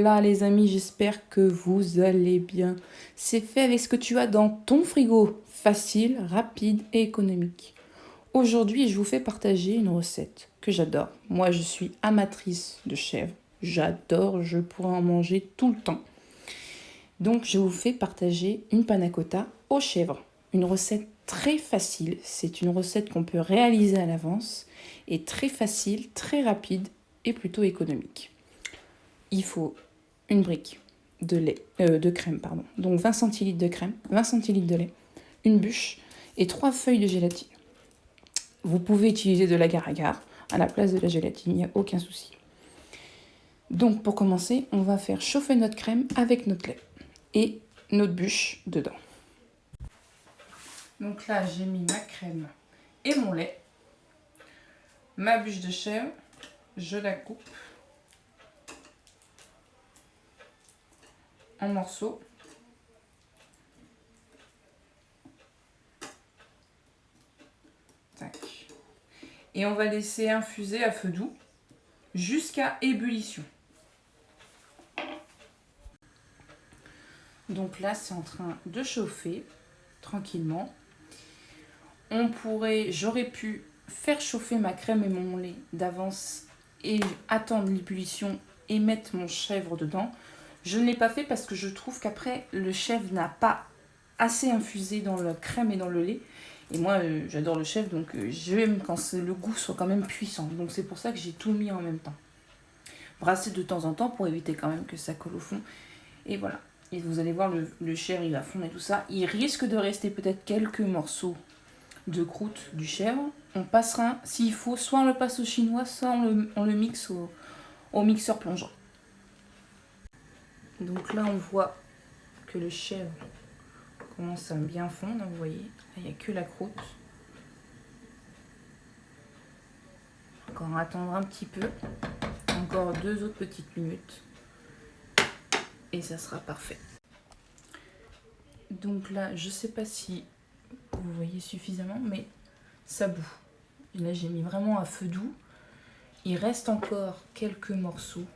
Hola les amis, j'espère que vous allez bien. C'est fait avec ce que tu as dans ton frigo. Facile, rapide et économique. Aujourd'hui, je vous fais partager une recette que j'adore. Moi, je suis amatrice de chèvre. J'adore, je pourrais en manger tout le temps. Donc, je vous fais partager une panna cotta aux chèvres. Une recette très facile. C'est une recette qu'on peut réaliser à l'avance et très facile, très rapide et plutôt économique. Il faut une brique de crème, pardon. Donc 20 centilitres de crème, 20 centilitres de lait, une bûche et 3 feuilles de gélatine. Vous pouvez utiliser de l'agar-agar à la place de la gélatine, il n'y a aucun souci. Donc pour commencer, on va faire chauffer notre crème avec notre lait et notre bûche dedans. Donc là, j'ai mis ma crème et mon lait. Ma bûche de chèvre, je la coupe en morceaux. Tac. Et on va laisser infuser à feu doux jusqu'à ébullition. Donc là, c'est en train de chauffer tranquillement. J'aurais pu faire chauffer ma crème et mon lait d'avance et attendre l'ébullition et mettre mon chèvre dedans. Je ne l'ai pas fait parce que je trouve qu'après, le chèvre n'a pas assez infusé dans la crème et dans le lait. Et moi, j'adore le chèvre, donc j'aime quand le goût soit quand même puissant. Donc c'est pour ça que j'ai tout mis en même temps. Brasser de temps en temps pour éviter quand même que ça colle au fond. Et voilà. Et vous allez voir, le chèvre, il va fondre et tout ça. Il risque de rester peut-être quelques morceaux de croûte du chèvre. On passera, s'il faut, soit on le passe au chinois, soit on le mixe au mixeur plongeant. Donc là, on voit que le chèvre commence à bien fondre, vous voyez. Là, il n'y a que la croûte. Encore attendre un petit peu. Encore 2 autres petites minutes. Et ça sera parfait. Donc là, je sais pas si vous voyez suffisamment, mais ça bout. Et là, j'ai mis vraiment à feu doux. Il reste encore quelques morceaux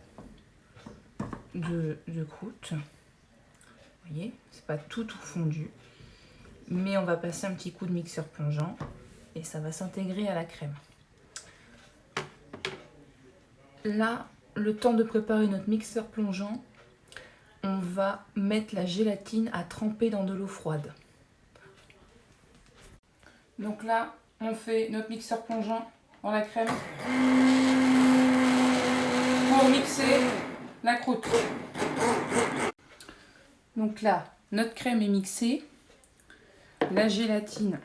de croûte. Vous voyez, c'est pas tout fondu. Mais on va passer un petit coup de mixeur plongeant et ça va s'intégrer à la crème. Là, le temps de préparer notre mixeur plongeant, on va mettre la gélatine à tremper dans de l'eau froide. Donc là, on fait notre mixeur plongeant dans la crème pour mixer la croûte. Donc là, notre crème est mixée, la gélatine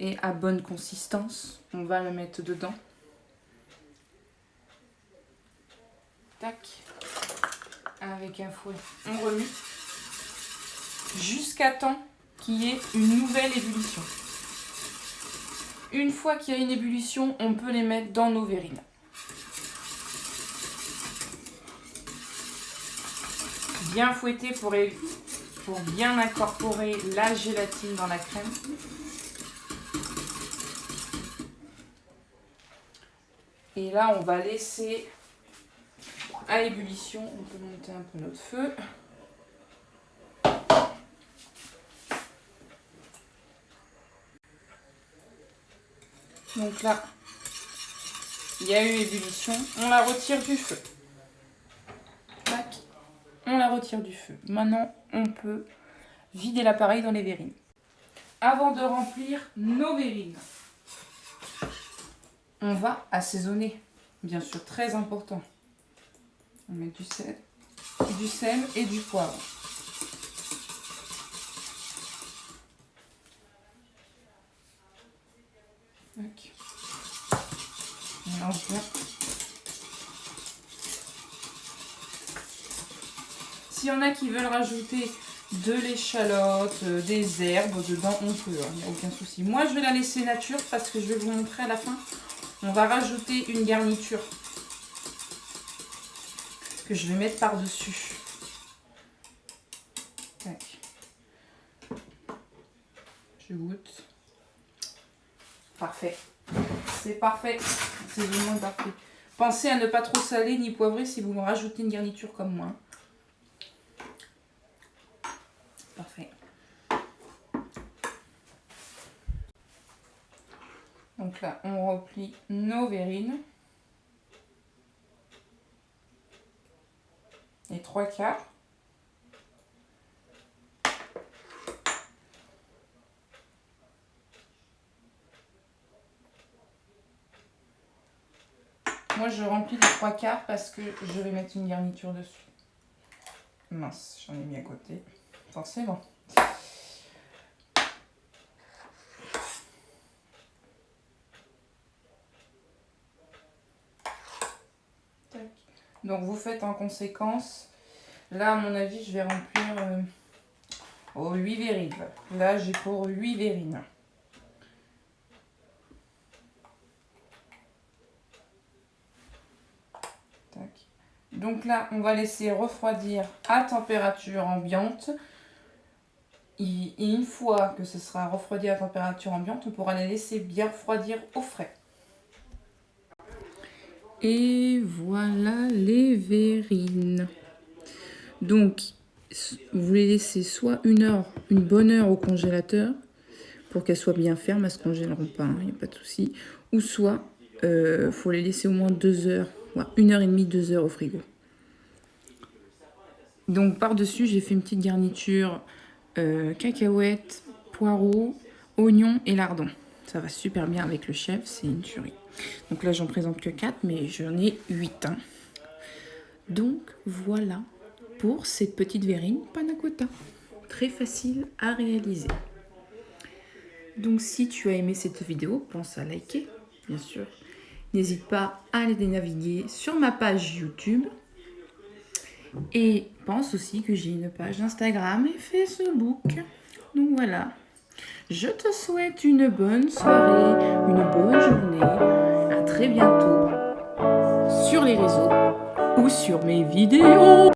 est à bonne consistance, on va la mettre dedans. Tac, avec un fouet, on remue jusqu'à temps qu'il y ait une nouvelle ébullition. Une fois qu'il y a une ébullition, on peut les mettre dans nos verrines. Bien fouetter pour bien incorporer la gélatine dans la crème. Et là, on va laisser à ébullition. On peut monter un peu notre feu. Donc là, il y a eu ébullition. On la retire du feu. Tac. On la retire du feu. Maintenant, on peut vider l'appareil dans les verrines. Avant de remplir nos verrines, on va assaisonner. Bien sûr, très important. On met du sel et du poivre. Okay. On mélange bien. S'il y en a qui veulent rajouter de l'échalote, des herbes dedans, on peut, il n'y a aucun souci. Moi, je vais la laisser nature parce que je vais vous montrer à la fin. On va rajouter une garniture que je vais mettre par-dessus. Tac. Je goûte. Parfait. C'est parfait. C'est vraiment parfait. Pensez à ne pas trop saler ni poivrer si vous me rajoutez une garniture comme moi. Parfait. Donc là, on replie nos verrines. Les 3/4. Moi, je remplis les 3/4 parce que je vais mettre une garniture dessus. Mince, j'en ai mis à côté. Forcément. Tac. Donc, vous faites en conséquence. Là, à mon avis, je vais remplir 8 verrines. Là, j'ai pour 8 verrines. Tac. Donc là, on va laisser refroidir à température ambiante. Et une fois que ce sera refroidi à température ambiante, on pourra les laisser bien refroidir au frais. Et voilà les verrines. Donc, vous les laissez soit une bonne heure au congélateur, pour qu'elles soient bien fermes, elles ne se congéleront pas, il n'y a pas de souci. Ou soit, faut les laisser au moins 2 heures, 1h30, 2 heures au frigo. Donc, par-dessus, j'ai fait une petite garniture cacahuètes, poireaux, oignons et lardons. Ça va super bien avec le chef, c'est une tuerie. Donc là, j'en présente que 4, mais j'en ai 8. Hein. Donc, voilà pour cette petite verrine panna cotta. Très facile à réaliser. Donc, si tu as aimé cette vidéo, pense à liker, bien sûr. N'hésite pas à aller naviguer sur ma page YouTube. Et pense aussi que j'ai une page Instagram et Facebook. Donc voilà. Je te souhaite une bonne soirée, une bonne journée. À très bientôt sur les réseaux ou sur mes vidéos.